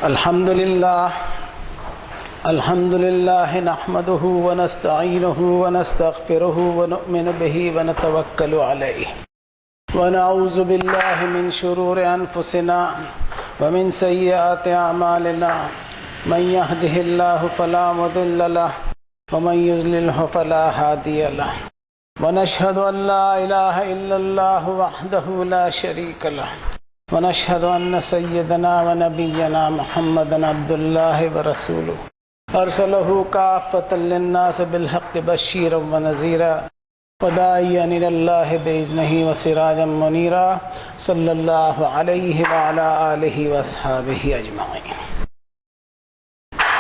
الحمد لله نحمده ونستعينه ونستغفره ونؤمن به ونتوكل عليه ونعوذ بالله من شرور أنفسنا ومن سيئات أعمالنا من يهده الله فلا مضل له ومن يضلل فلا هادي له ونشهد أن لا إله إلا الله وحده لا شريك له ونشهد أن سيدنا ونبينا محمدا عبد الله ورسوله أرسله كافة للناس بالحق بشيرا ونذيرا وداعيا إلى الله بإذنه وسراجا منيرا صلى الله عليه وعلى آله وأصحابه أجمعين۔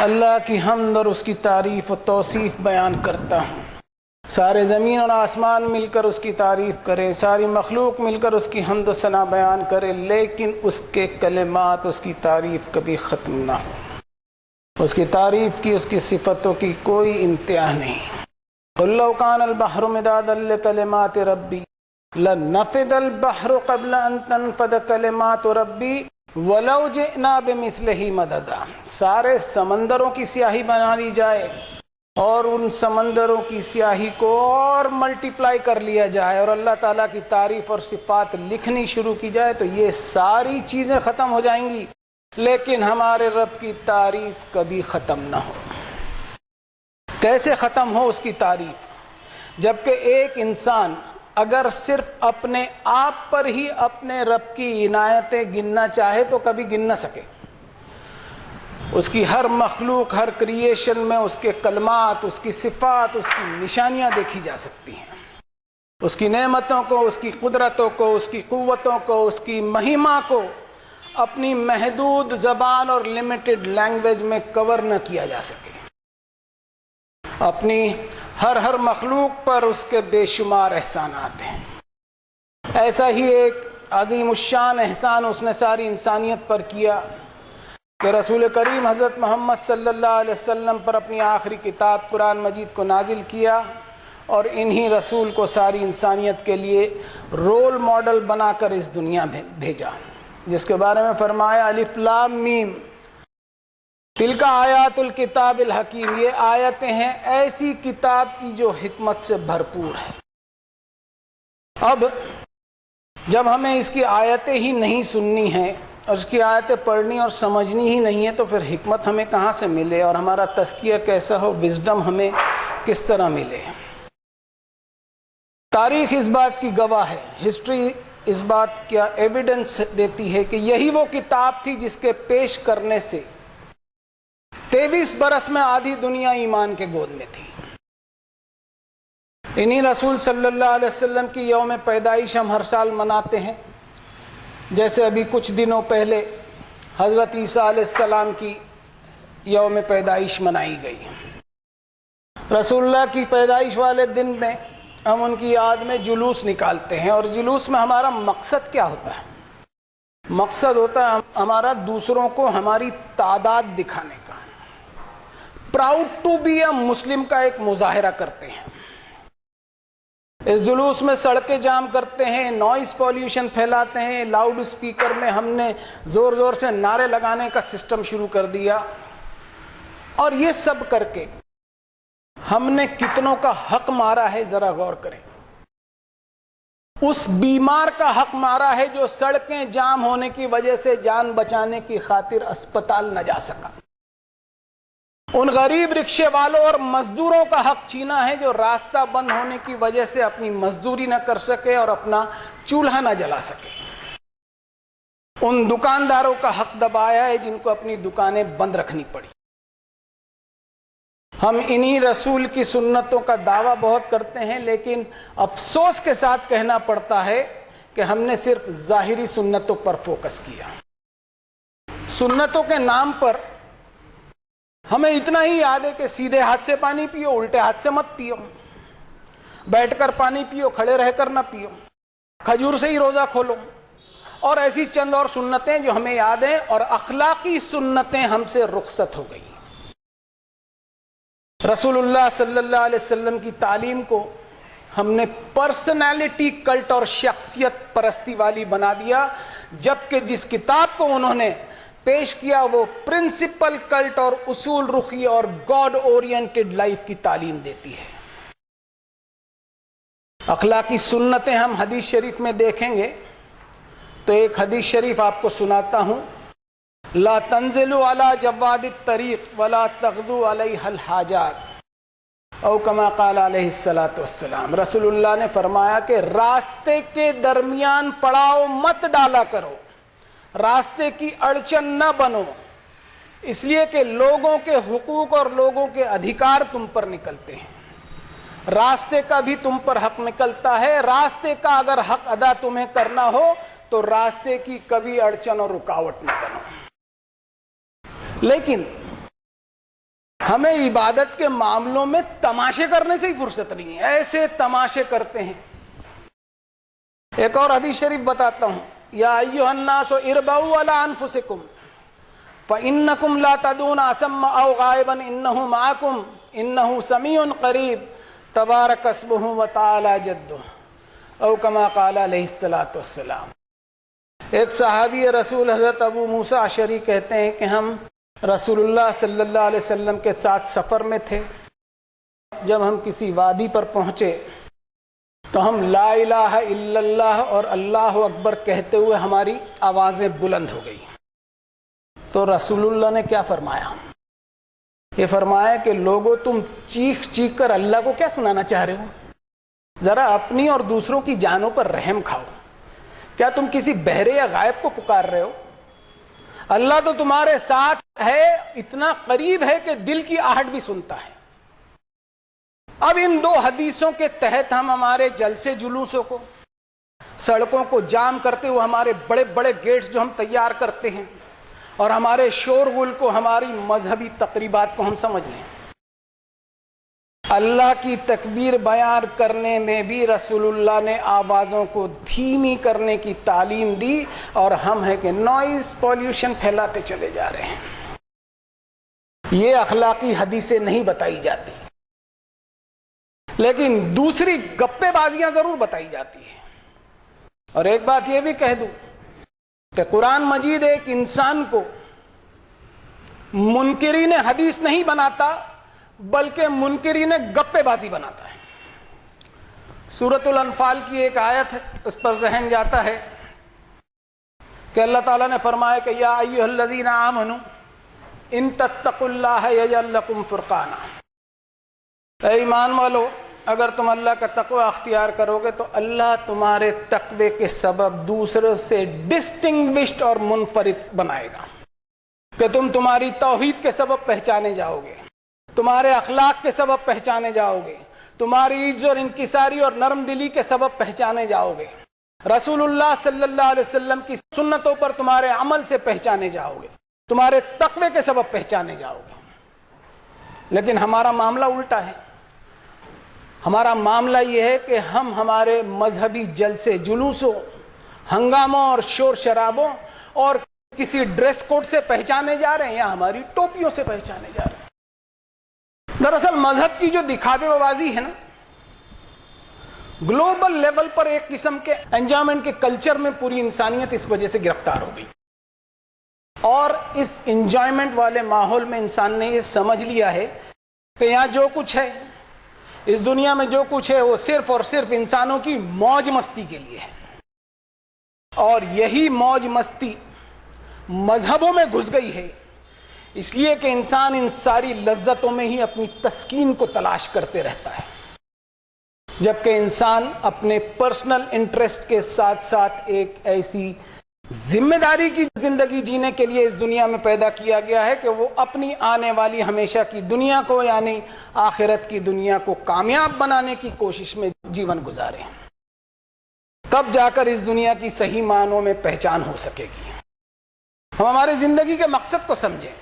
اللہ کی حمد اور اس کی تعریف و توصیف بیان کرتا ہوں۔ سارے زمین اور آسمان مل کر اس کی تعریف کریں، ساری مخلوق مل کر اس کی حمد و ثنا بیان کرے، لیکن اس کے کلمات، اس کی تعریف کبھی ختم نہ ہو۔ اس کی تعریف کی، اس کی صفتوں کی کوئی انتہا نہیں۔ قل لو كان البحر مدادا لكلمات ربي لنفد البحر قبل ان تنفد كلمات ربي ولو جئنا بمثله مددا۔ سارے سمندروں کی سیاہی بنا لی جائے اور ان سمندروں کی سیاہی کو اور ملٹیپلائی کر لیا جائے اور اللہ تعالیٰ کی تعریف اور صفات لکھنی شروع کی جائے تو یہ ساری چیزیں ختم ہو جائیں گی، لیکن ہمارے رب کی تعریف کبھی ختم نہ ہو۔ کیسے ختم ہو اس کی تعریف؟ جبکہ ایک انسان اگر صرف اپنے آپ پر ہی اپنے رب کی عنایتیں گننا چاہے تو کبھی گن نہ سکے۔ اس کی ہر مخلوق، ہر کریشن میں اس کے کلمات، اس کی صفات، اس کی نشانیاں دیکھی جا سکتی ہیں۔ اس کی نعمتوں کو، اس کی قدرتوں کو، اس کی قوتوں کو، اس کی مہما کو اپنی محدود زبان اور لمیٹڈ لینگویج میں کور نہ کیا جا سکے۔ اپنی ہر مخلوق پر اس کے بے شمار احسانات ہیں۔ ایسا ہی ایک عظیم الشان احسان اس نے ساری انسانیت پر کیا کہ رسول کریم حضرت محمد صلی اللہ علیہ وسلم پر اپنی آخری کتاب قرآن مجید کو نازل کیا اور انہی رسول کو ساری انسانیت کے لیے رول ماڈل بنا کر اس دنیا میں بھیجا، جس کے بارے میں فرمایا الف لام میم تلک آیات الکتاب الحکیم، یہ آیتیں ہیں ایسی کتاب کی جو حکمت سے بھرپور ہے۔ اب جب ہمیں اس کی آیتیں ہی نہیں سننی ہیں اور اس کی آیتیں پڑھنی اور سمجھنی ہی نہیں ہے تو پھر حکمت ہمیں کہاں سے ملے اور ہمارا تزکیہ کیسا ہو، وزڈم ہمیں کس طرح ملے؟ تاریخ اس بات کی گواہ ہے، ہسٹری اس بات کا ایویڈنس دیتی ہے کہ یہی وہ کتاب تھی جس کے پیش کرنے سے 23 برس میں آدھی دنیا ایمان کے گود میں تھی۔ انہی رسول صلی اللہ علیہ وسلم کی یوم پیدائش ہم ہر سال مناتے ہیں، جیسے ابھی کچھ دنوں پہلے حضرت عیسیٰ علیہ السلام کی یوم پیدائش منائی گئی۔ رسول اللہ کی پیدائش والے دن میں ہم ان کی یاد میں جلوس نکالتے ہیں، اور جلوس میں ہمارا مقصد کیا ہوتا ہے؟ مقصد ہوتا ہے ہمارا دوسروں کو ہماری تعداد دکھانے کا، پراؤڈ ٹو بی اے مسلم کا ایک مظاہرہ کرتے ہیں۔ اس جلوس میں سڑکیں جام کرتے ہیں، نوائز پولیوشن پھیلاتے ہیں، لاؤڈ اسپیکر میں ہم نے زور زور سے نعرے لگانے کا سسٹم شروع کر دیا، اور یہ سب کر کے ہم نے کتنوں کا حق مارا ہے ذرا غور کریں۔ اس بیمار کا حق مارا ہے جو سڑکیں جام ہونے کی وجہ سے جان بچانے کی خاطر اسپتال نہ جا سکا۔ ان غریب رکشے والوں اور مزدوروں کا حق چھینا ہے جو راستہ بند ہونے کی وجہ سے اپنی مزدوری نہ کر سکے اور اپنا چولہا نہ جلا سکے۔ ان دکانداروں کا حق دبایا ہے جن کو اپنی دکانیں بند رکھنی پڑی۔ ہم انہی رسول کی سنتوں کا دعویٰ بہت کرتے ہیں، لیکن افسوس کے ساتھ کہنا پڑتا ہے کہ ہم نے صرف ظاہری سنتوں پر فوکس کیا۔ سنتوں کے نام پر ہمیں اتنا ہی یاد ہے کہ سیدھے ہاتھ سے پانی پیو، الٹے ہاتھ سے مت پیو، بیٹھ کر پانی پیو، کھڑے رہ کر نہ پیو، کھجور سے ہی روزہ کھولو، اور ایسی چند اور سنتیں جو ہمیں یاد ہیں، اور اخلاقی سنتیں ہم سے رخصت ہو گئی۔ رسول اللہ صلی اللہ علیہ وسلم کی تعلیم کو ہم نے پرسنالٹی کلٹ اور شخصیت پرستی والی بنا دیا، جبکہ جس کتاب کو انہوں نے پیش کیا وہ پرنسپل کلٹ اور اصول رخی اور گاڈ اورینٹڈ لائف کی تعلیم دیتی ہے. اخلاقی سنتیں ہم حدیث شریف میں دیکھیں گے تو ایک حدیث شریف آپ کو سناتا ہوں. لا تنزلوا علی جواد الطریق ولا تغدوا علیہ الحاجات او کما قال علیہ الصلوۃ والسلام. رسول اللہ نے فرمایا کہ راستے کے درمیان پڑاؤ مت ڈالا کرو، راستے کی اڑچن نہ بنو، اس لیے کہ لوگوں کے حقوق اور لوگوں کے ادھیکار تم پر نکلتے ہیں. راستے کا بھی تم پر حق نکلتا ہے. راستے کا اگر حق ادا تمہیں کرنا ہو تو راستے کی کبھی اڑچن اور رکاوٹ نہ بنو. لیکن ہمیں عبادت کے معاملوں میں تماشے کرنے سے ہی فرصت نہیں ہے، ایسے تماشے کرتے ہیں. ایک اور حدیث شریف بتاتا ہوں. یا ایھا الناس اربعوا علی انفسکم فانکم لا تدعون اصم او غائبا انہ معکم انہ سمیع قریب تبارک اسمہ وتعالی جدہ او کما قال علیہ الصلوۃ والسلام. ایک صحابی رسول حضرت ابو موسیٰ اشعری کہتے ہیں کہ ہم رسول اللہ صلی اللہ علیہ وسلم کے ساتھ سفر میں تھے. جب ہم کسی وادی پر پہنچے تو ہم لا الہ الا اللہ اور اللہ اکبر کہتے ہوئے ہماری آوازیں بلند ہو گئی. تو رسول اللہ نے کیا فرمایا؟ یہ فرمایا کہ لوگوں تم چیخ چیخ کر اللہ کو کیا سنانا چاہ رہے ہو؟ ذرا اپنی اور دوسروں کی جانوں پر رحم کھاؤ. کیا تم کسی بہرے یا غائب کو پکار رہے ہو؟ اللہ تو تمہارے ساتھ ہے، اتنا قریب ہے کہ دل کی آہٹ بھی سنتا ہے. اب ان دو حدیثوں کے تحت ہم ہمارے جلسے جلوسوں کو، سڑکوں کو جام کرتے ہوئے ہمارے بڑے بڑے گیٹس جو ہم تیار کرتے ہیں اور ہمارے شور غل کو، ہماری مذہبی تقریبات کو ہم سمجھ لیں. اللہ کی تکبیر بیان کرنے میں بھی رسول اللہ نے آوازوں کو دھیمی کرنے کی تعلیم دی، اور ہم ہے کہ نوائز پولیوشن پھیلاتے چلے جا رہے ہیں. یہ اخلاقی حدیثیں نہیں بتائی جاتی، لیکن دوسری گپے بازیاں ضرور بتائی جاتی ہیں. اور ایک بات یہ بھی کہہ دوں کہ قرآن مجید ایک انسان کو منکرین حدیث نہیں بناتا بلکہ منکرین گپے بازی بناتا ہے. سورۃ الانفال کی ایک آیت ہے، اس پر ذہن جاتا ہے کہ اللہ تعالیٰ نے فرمایا کہ یا ایھا الذین آمنوا ان تتقوا اللہ یجعل لکم فرقانا. اے ایمان والو، اگر تم اللہ کا تقوی اختیار کرو گے تو اللہ تمہارے تقوی کے سبب دوسروں سے ڈسٹنگوشڈ اور منفرد بنائے گا، کہ تم تمہاری توحید کے سبب پہچانے جاؤ گے، تمہارے اخلاق کے سبب پہچانے جاؤ گے، تمہاری عجز اور انکساری اور نرم دلی کے سبب پہچانے جاؤ گے، رسول اللہ صلی اللہ علیہ وسلم کی سنتوں پر تمہارے عمل سے پہچانے جاؤ گے، تمہارے تقوی کے سبب پہچانے جاؤ گے. لیکن ہمارا معاملہ الٹا ہے. ہمارا معاملہ یہ ہے کہ ہم ہمارے مذہبی جلسے جلوسوں، ہنگاموں اور شور شرابوں اور کسی ڈریس کوڈ سے پہچانے جا رہے ہیں یا ہماری ٹوپیوں سے پہچانے جا رہے ہیں. دراصل مذہب کی جو دکھاوے بازی ہے نا، گلوبل لیول پر ایک قسم کے انجوائمنٹ کے کلچر میں پوری انسانیت اس وجہ سے گرفتار ہو گئی. اور اس انجوائمنٹ والے ماحول میں انسان نے یہ سمجھ لیا ہے کہ یہاں جو کچھ ہے، اس دنیا میں جو کچھ ہے، وہ صرف اور صرف انسانوں کی موج مستی کے لیے ہے. اور یہی موج مستی مذہبوں میں گھس گئی ہے، اس لیے کہ انسان ان ساری لذتوں میں ہی اپنی تسکین کو تلاش کرتے رہتا ہے، جبکہ انسان اپنے پرسنل انٹرسٹ کے ساتھ ساتھ ایک ایسی ذمہ داری کی زندگی جینے کے لیے اس دنیا میں پیدا کیا گیا ہے کہ وہ اپنی آنے والی ہمیشہ کی دنیا کو، یعنی آخرت کی دنیا کو کامیاب بنانے کی کوشش میں جیون گزارے. تب جا کر اس دنیا کی صحیح معنوں میں پہچان ہو سکے گی. ہم ہماری زندگی کے مقصد کو سمجھیں.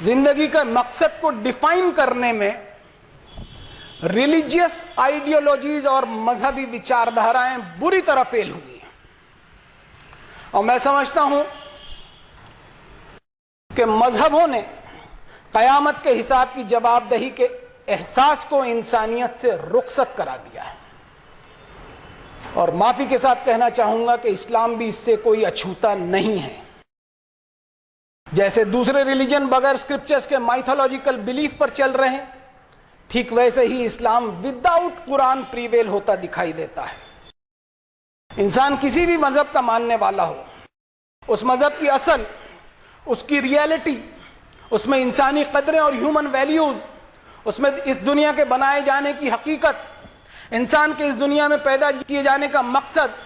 زندگی کا مقصد کو ڈیفائن کرنے میں ریلیجیس آئیڈیالوجیز اور مذہبی وچاردھارائیں بری طرح فیل ہوئی. اور میں سمجھتا ہوں کہ مذہبوں نے قیامت کے حساب کی جواب دہی کے احساس کو انسانیت سے رخصت کرا دیا ہے. اور معافی کے ساتھ کہنا چاہوں گا کہ اسلام بھی اس سے کوئی اچھوتا نہیں ہے. جیسے دوسرے ریلیجن بغیر اسکرپچرز کے مائتھولوجیکل بلیف پر چل رہے ہیں، ٹھیک ویسے ہی اسلام وداؤٹ قرآن پریویل ہوتا دکھائی دیتا ہے۔ انسان کسی بھی مذہب کا ماننے والا ہو، اس مذہب کی اصل، اس کی ریئلٹی، اس میں انسانی قدریں اور ہیومن ویلیوز، اس میں اس دنیا کے بنائے جانے کی حقیقت، انسان کے اس دنیا میں پیدا کیے جانے کا مقصد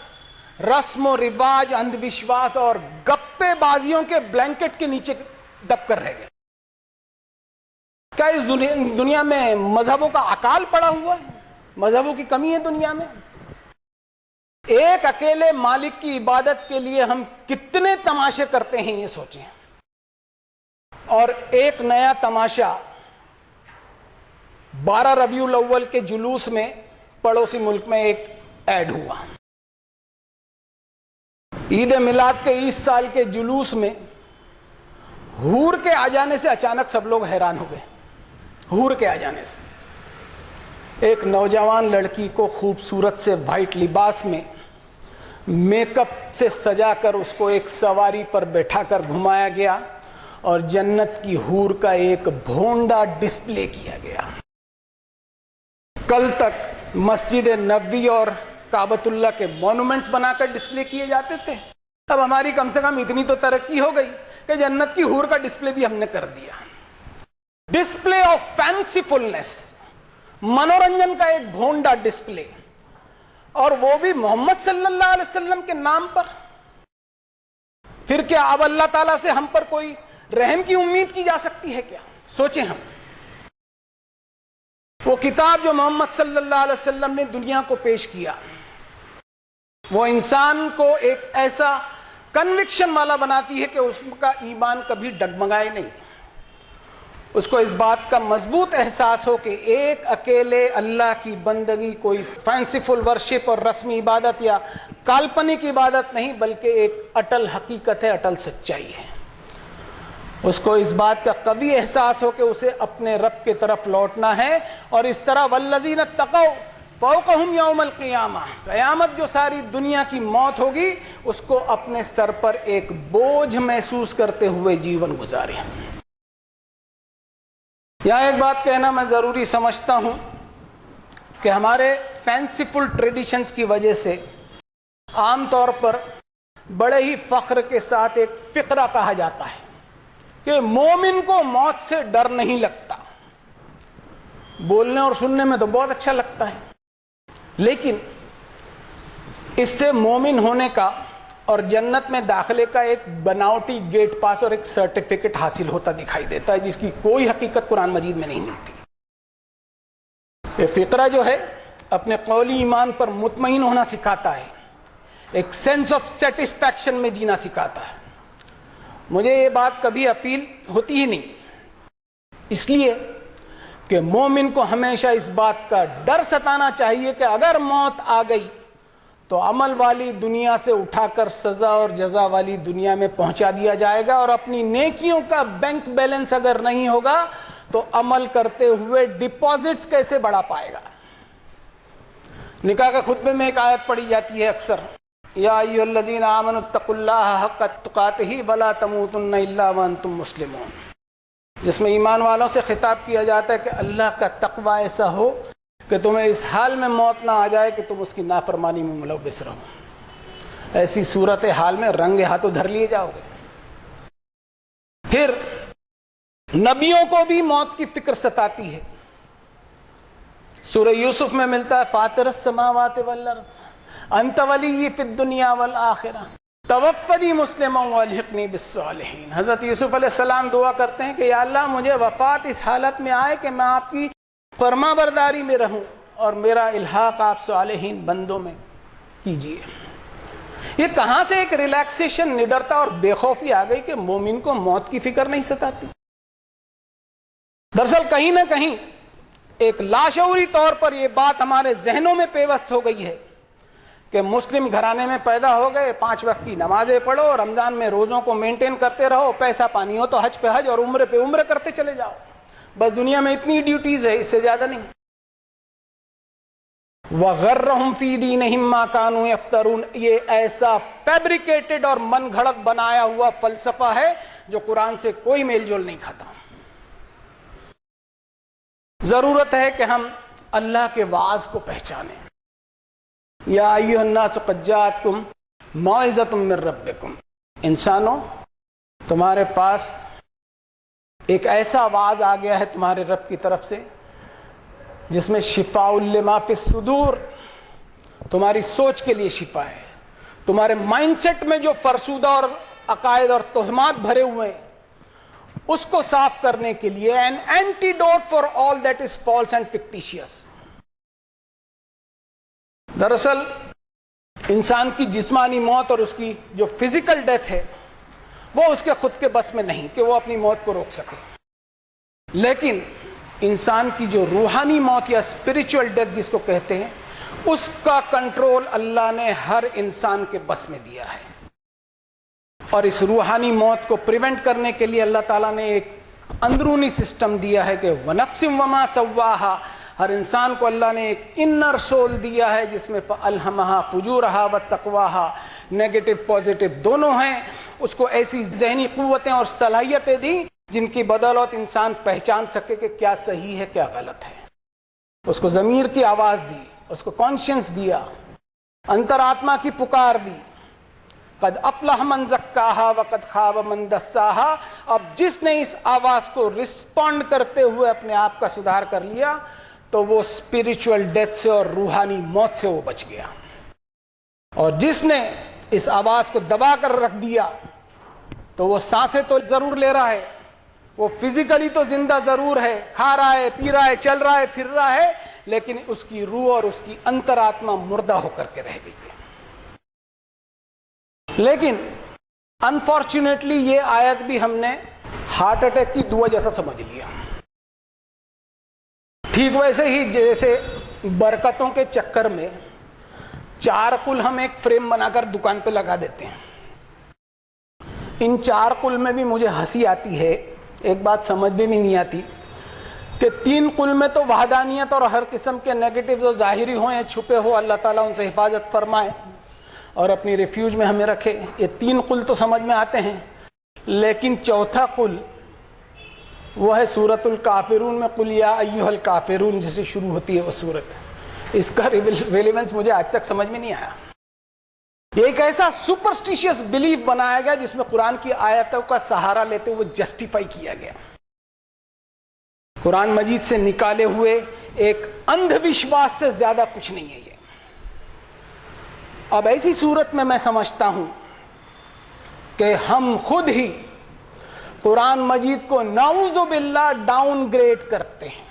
رسم و رواج، اندھ وشواس اور گپے بازیوں کے بلینکٹ کے نیچے دب کر رہ گئے۔ کیا اس دنیا میں مذہبوں کا اکال پڑا ہوا ہے؟ مذہبوں کی کمی ہے دنیا میں؟ ایک اکیلے مالک کی عبادت کے لیے ہم کتنے تماشے کرتے ہیں یہ سوچیں۔ اور ایک نیا تماشا 12 ربیع الاول کے جلوس میں پڑوسی ملک میں ایک ایڈ ہوا۔ عید میلاد کے 20 سال کے جلوس میں حور کے آ جانے سے اچانک سب لوگ حیران ہو گئے۔ حور کے آ جانے سے ایک نوجوان لڑکی کو خوبصورت سے وائٹ لباس میں میک اپ سے سجا کر اس کو ایک سواری پر بیٹھا کر گھمایا گیا اور جنت کی حور کا ایک بھونڈا ڈسپلے کیا گیا۔ کل تک مسجد نبوی اور کعبۃ اللہ کے مونومنٹس بنا کر ڈسپلے کیے جاتے تھے، اب ہماری کم سے کم اتنی تو ترقی ہو گئی کہ جنت کی حور کا ڈسپلے بھی ہم نے کر دیا۔ ڈسپلے آف فینسی فلنس، منورنجن کا ایک بھونڈا ڈسپلے، اور وہ بھی محمد صلی اللہ علیہ وسلم کے نام پر۔ پھر کیا اب اللہ تعالیٰ سے ہم پر کوئی رحم کی امید کی جا سکتی ہے کیا؟ سوچیں ہم، وہ کتاب جو محمد صلی اللہ علیہ وسلم نے دنیا کو پیش کیا، وہ انسان کو ایک ایسا کنوکشن والا بناتی ہے کہ اس کا ایمان کبھی ڈگمگائے نہیں، اس کو اس بات کا مضبوط احساس ہو کہ ایک اکیلے اللہ کی بندگی کوئی فینسیفل ورشپ اور رسمی عبادت یا کالپنک عبادت نہیں، بلکہ ایک اٹل حقیقت ہے، اٹل سچائی ہے۔ اس کو اس بات کا قوی احساس ہو کہ اسے اپنے رب کی طرف لوٹنا ہے، اور اس طرح والذین اتقوا فوقہم یوم القیامہ، قیامت جو ساری دنیا کی موت ہوگی اس کو اپنے سر پر ایک بوجھ محسوس کرتے ہوئے جیون گزارے۔ یہاں ایک بات کہنا میں ضروری سمجھتا ہوں کہ ہمارے فینسیفل ٹریڈیشنز کی وجہ سے عام طور پر بڑے ہی فخر کے ساتھ ایک فقرہ کہا جاتا ہے کہ مومن کو موت سے ڈر نہیں لگتا۔ بولنے اور سننے میں تو بہت اچھا لگتا ہے، لیکن اس سے مومن ہونے کا اور جنت میں داخلے کا ایک بناوٹی گیٹ پاس اور ایک سرٹیفکیٹ حاصل ہوتا دکھائی دیتا ہے، جس کی کوئی حقیقت قرآن مجید میں نہیں ملتی۔ یہ فقرہ جو ہے اپنے قولی ایمان پر مطمئن ہونا سکھاتا ہے، ایک سینس آف سیٹسفیکشن میں جینا سکھاتا ہے۔ مجھے یہ بات کبھی اپیل ہوتی ہی نہیں، اس لیے کہ مومن کو ہمیشہ اس بات کا ڈر ستانا چاہیے کہ اگر موت آ گئی تو عمل والی دنیا سے اٹھا کر سزا اور جزا والی دنیا میں پہنچا دیا جائے گا، اور اپنی نیکیوں کا بینک بیلنس اگر نہیں ہوگا تو عمل کرتے ہوئے ڈپازٹس کیسے بڑھا پائے گا۔ نکاح کے خطبے میں ایک آیت پڑھی جاتی ہے اکثر، یا ایھا الذین آمنوا اتقوا اللہ حق تقاتہ ولا تموتن الا وانتم مسلمون، جس میں ایمان والوں سے خطاب کیا جاتا ہے کہ اللہ کا تقوی ایسا ہو کہ تمہیں اس حال میں موت نہ آ جائے کہ تم اس کی نافرمانی میں ملوث رہو، ایسی صورت حال میں رنگے ہاتھوں دھر لیے جاؤ گے۔ پھر نبیوں کو بھی موت کی فکر ستاتی ہے، سورہ یوسف میں ملتا ہے فاطر السماوات والارض انت ولی فی الدنیا والآخرہ توفنی مسلما والحقنی بالصالحین۔ حضرت یوسف علیہ السلام دعا کرتے ہیں کہ یا اللہ مجھے وفات اس حالت میں آئے کہ میں آپ کی فرما برداری میں رہوں اور میرا الحاق آپ صالحین بندوں میں کیجیے۔ یہ کہاں سے ایک ریلیکسیشن، نڈرتا اور بے خوفی آ گئی کہ مومن کو موت کی فکر نہیں ستاتی؟ دراصل کہیں نہ کہیں ایک لاشعوری طور پر یہ بات ہمارے ذہنوں میں پیوست ہو گئی ہے کہ مسلم گھرانے میں پیدا ہو گئے، 5 وقت کی نمازیں پڑھو، رمضان میں روزوں کو مینٹین کرتے رہو، پیسہ پانی ہو تو حج پہ حج اور عمرے پہ عمرے کرتے چلے جاؤ، بس دنیا میں اتنی ڈیوٹیز ہے، اس سے زیادہ نہیں۔ وَغَرَّهُمْ فِي دِينِهِمْ مَا كَانُوا يَفْتَرُونَ، یہ ایسا فیبریکیٹڈ اور من گھڑت بنایا ہوا فلسفہ ہے جو قرآن سے کوئی میل جول نہیں کھاتا. ضرورت ہے کہ ہم اللہ کے واعظ کو پہچانیں. یا ایھا الناس قد جاءتکم موعظۃ من ربکم. انسانوں، تمہارے پاس ایک ایسا واعظ آ گیا ہے تمہارے رب کی طرف سے جس میں شفاء لما فی الصدور، تمہاری سوچ کے لیے شفا ہے. تمہارے مائنڈ سیٹ میں جو فرسودہ اور عقائد اور توہمات بھرے ہوئے ہیں اس کو صاف کرنے کے لیے an antidote for all that is false and fictitious. دراصل انسان کی جسمانی موت اور اس کی جو فزیکل ڈیتھ ہے وہ اس کے خود کے بس میں نہیں کہ وہ اپنی موت کو روک سکے، لیکن انسان کی جو روحانی موت یا اسپرچل ڈیتھ جس کو کہتے ہیں اس کا کنٹرول اللہ نے ہر انسان کے بس میں دیا ہے. اور اس روحانی موت کو پریونٹ کرنے کے لیے اللہ تعالیٰ نے ایک اندرونی سسٹم دیا ہے کہ وَنَفْسٍ وَمَا سَوَّاهَا. ہر انسان کو اللہ نے ایک انر سول دیا ہے جس میں فَأَلْهَمَهَا فُجُورَهَا وَتَقْوَاهَا، نیگیٹو پازیٹو دونوں ہیں. اس کو ایسی ذہنی قوتیں اور صلاحیتیں دی جن کی بدولت انسان پہچان سکے کہ کیا صحیح ہے کیا غلط ہے. اس کو ضمیر کی آواز دی، اس کو کانشینس دیا، انترآتما کی پکار دی. قد افلح من زکاہا وقد خاب من دساہا. اب جس نے اس آواز کو رسپونڈ کرتے ہوئے اپنے آپ کا سدھار کر لیا تو وہ اسپرچل ڈیتھ سے اور روحانی موت سے وہ بچ گیا. اور جس نے اس آواز کو دبا کر رکھ دیا تو وہ سانسیں تو ضرور لے رہا ہے، وہ فزیکلی تو زندہ ضرور ہے، کھا رہا ہے، پی رہا ہے، چل رہا ہے، پھر رہا ہے، لیکن اس کی روح اور اس کی انترآتما مردہ ہو کر کے رہ گئی ہے. لیکن انفارچونیٹلی یہ آیت بھی ہم نے ہارٹ اٹیک کی دعا جیسا سمجھ لیا. ٹھیک ویسے ہی جیسے برکتوں کے چکر میں چار قل ہم ایک فریم بنا کر دکان پہ لگا دیتے ہیں. ان چار قل میں بھی مجھے ہنسی آتی ہے، ایک بات سمجھ بھی نہیں آتی کہ تین قل میں تو وحدانیت اور ہر قسم کے نیگیٹو جو ظاہری ہوں یا چھپے ہو اللہ تعالیٰ ان سے حفاظت فرمائے اور اپنی ریفیوج میں ہمیں رکھے. یہ تین قل تو سمجھ میں آتے ہیں، لیکن چوتھا قل وہ ہے سورۃ الکافرون میں قل یا ایھا الکافرون جسے شروع ہوتی ہے وہ سورت. اس کا ریلیونس مجھے آج تک سمجھ میں نہیں آیا. یہ ایک ایسا سپرسٹیشیس بلیف بنایا گیا جس میں قرآن کی آیتوں کا سہارا لیتے ہوئے جسٹیفائی کیا گیا. قرآن مجید سے نکالے ہوئے ایک اندھ وشواس سے زیادہ کچھ نہیں ہے یہ. اب ایسی صورت میں میں سمجھتا ہوں کہ ہم خود ہی قرآن مجید کو نعوذ باللہ ڈاؤن گریڈ کرتے ہیں.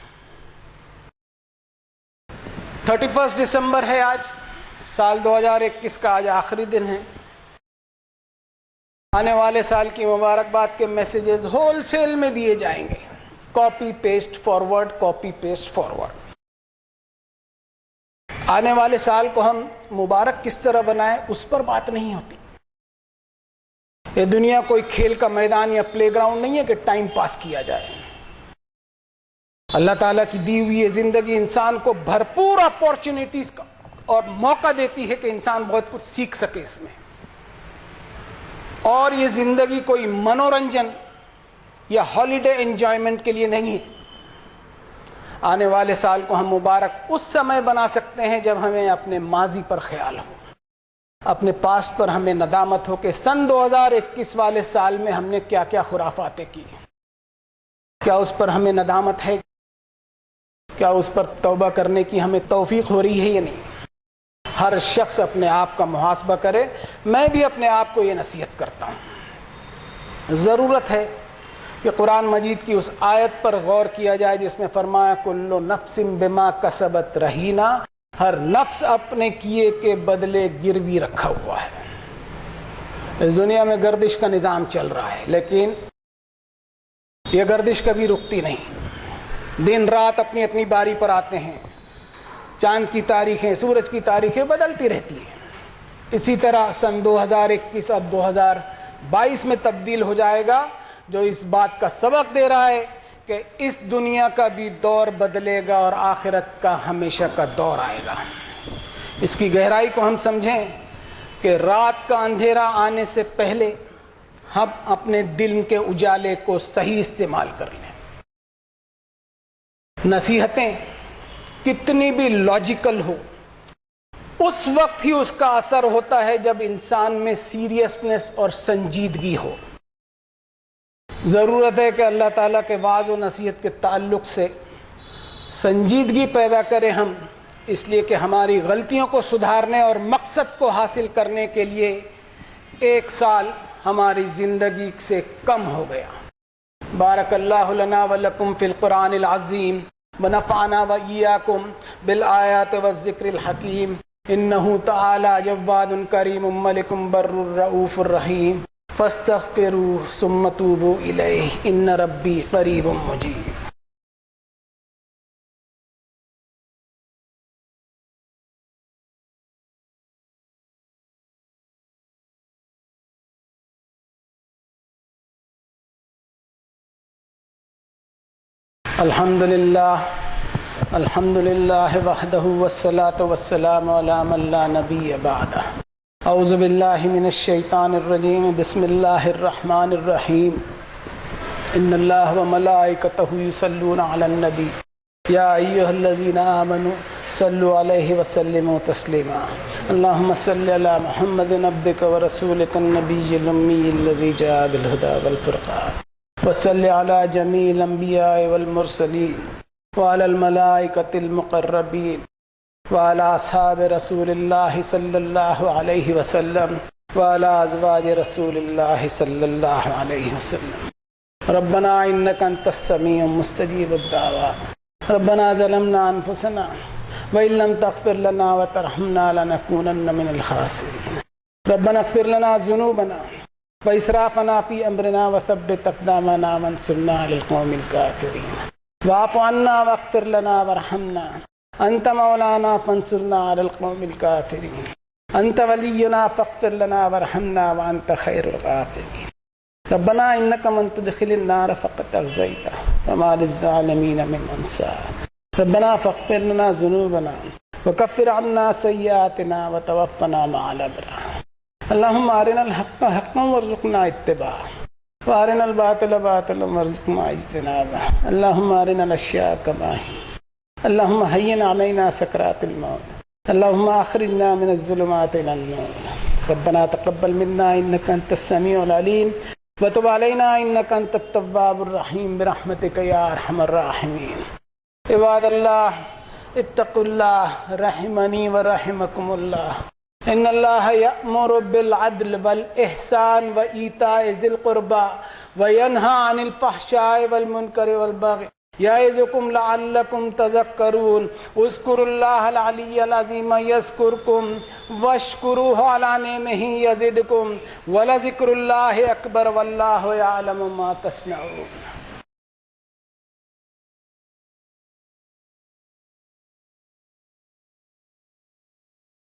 31 دسمبر ہے آج، سال 2021 کا آج آخری دن ہے. آنے والے سال کی مبارکباد کے میسیجز ہول سیل میں دیے جائیں گے، copy paste forward, copy paste forward. آنے والے سال کو ہم مبارک کس طرح بنائیں اس پر بات نہیں ہوتی. یہ دنیا کوئی کھیل کا میدان یا پلے گراؤنڈ نہیں ہے کہ ٹائم پاس کیا جائے. اللہ تعالیٰ کی دی ہوئی یہ زندگی انسان کو بھرپور اپارچونیٹیز کا اور موقع دیتی ہے کہ انسان بہت کچھ سیکھ سکے اس میں. اور یہ زندگی کوئی منورنجن یا ہالیڈے انجوائمنٹ کے لیے نہیں ہے. آنے والے سال کو ہم مبارک اس سمے بنا سکتے ہیں جب ہمیں اپنے ماضی پر خیال ہو، اپنے پاسٹ پر ہمیں ندامت ہو کہ سن 2021 والے سال میں ہم نے کیا کیا خرافاتیں کی. کیا اس پر ہمیں ندامت ہے؟ کیا اس پر توبہ کرنے کی ہمیں توفیق ہو رہی ہے یا نہیں؟ ہر شخص اپنے آپ کا محاسبہ کرے. میں بھی اپنے آپ کو یہ نصیحت کرتا ہوں. ضرورت ہے کہ قرآن مجید کی اس آیت پر غور کیا جائے جس میں فرمایا کل نفس بما کسبت رہینہ. ہر نفس اپنے کیے کے بدلے گروی رکھا ہوا ہے. اس دنیا میں گردش کا نظام چل رہا ہے لیکن یہ گردش کبھی رکتی نہیں. دن رات اپنی اپنی باری پر آتے ہیں. چاند کی تاریخیں، سورج کی تاریخیں بدلتی رہتی ہیں. اسی طرح سن 2021 اب 2022 میں تبدیل ہو جائے گا، جو اس بات کا سبق دے رہا ہے کہ اس دنیا کا بھی دور بدلے گا اور آخرت کا ہمیشہ کا دور آئے گا. اس کی گہرائی کو ہم سمجھیں کہ رات کا اندھیرا آنے سے پہلے ہم اپنے دل کے اجالے کو صحیح استعمال کر لیں۔ نصیحتیں کتنی بھی لاجیکل ہو، اس وقت ہی اس کا اثر ہوتا ہے جب انسان میں سیریسنس اور سنجیدگی ہو۔ ضرورت ہے کہ اللہ تعالیٰ کے وعظ و نصیحت کے تعلق سے سنجیدگی پیدا کریں ہم، اس لیے کہ ہماری غلطیوں کو سدھارنے اور مقصد کو حاصل کرنے کے لیے 1 سال ہماری زندگی سے کم ہو گیا۔ بارک اللہ لنا ولکم فی القرآن العظیم ونفعنا وإیاکم بالآیات والذکر الحکیم انہ تعالی جواد کریم ملک بر رؤوف الرحیم فاستغفروہ ثم توبوا الیہ ان ربی قریب مجیب۔ الحمد للہ وحدہ والصلاة والسلام علی من لا نبی بعدہ۔ اعوذ باللہ من الشیطان الرجیم، بسم اللہ الرحمن الرحیم۔ ان اللہ وملائکتہ یصلون علی النبی یا ایھا الذین آمنوا صلوا علیہ وسلموا تسلیما۔ اللہم صل علی محمد عبدک ورسولک النبی الامی الذی جاء بالہدی والفرقان، وصل علی جمیع الانبیاء والمرسلین وعلی الملائکۃ المقربین وعلی اصحاب رسول اللہ صلی اللہ علیہ وسلم وعلی ازواج رسول اللہ صلی اللہ علیہ وسلم۔ ربنا انک انت السمیع مستجیب الدعوات، ربنا ظلمنا انفسنا وان لم تغفر لنا وترحمنا لنکونن من الخاسرین۔ ربنا اغفر لنا ذنوبنا واسرافنا فی امرنا وثبت اقدامنا وانصرنا علی القوم الکافرین۔ واعف عنا واغفر لنا وارحمنا انت مولانا فانصرنا علی القوم الکافرین۔ انت ولینا فاغفر لنا وارحمنا وانت خیر الغافرین۔ ربنا انک من تدخل النار فقد اخزیتہ وما للظالمین من انصار۔ ربنا فاغفر لنا ذنوبنا وکفر عنا سیئاتنا وتوفنا مع الابرار۔ اللہم ارنا الحق حقا وارزقنا اتباعہ وارنا الباطل باطلا وارزقنا اجتنابہ۔ اللہم ارنا الاشیاء کما ہی، اللہم ہین علینا سکرات الموت، اللہم اخرجنا من الظلمات الى النور۔ ربنا تقبل منا انک انت السمیع العلیم وتب علینا انک انت التواب الرحیم برحمتک یا ارحم الراحمین۔ عباد اللہ اتقوا اللہ رحمنی ورحمکم اللہ۔ ان اللہ یأمر بالعدل والاحسان وایتاء ذی القربى وینہی عن الفحشاء والمنکر والبغی یعظکم لعلکم تذکرون۔ اذکروا اللہ العلی العظیم یذکرکم واشکروہ علی نعمہ یزدکم ولذکر اللہ اکبر واللہ یعلم ما تصنعون۔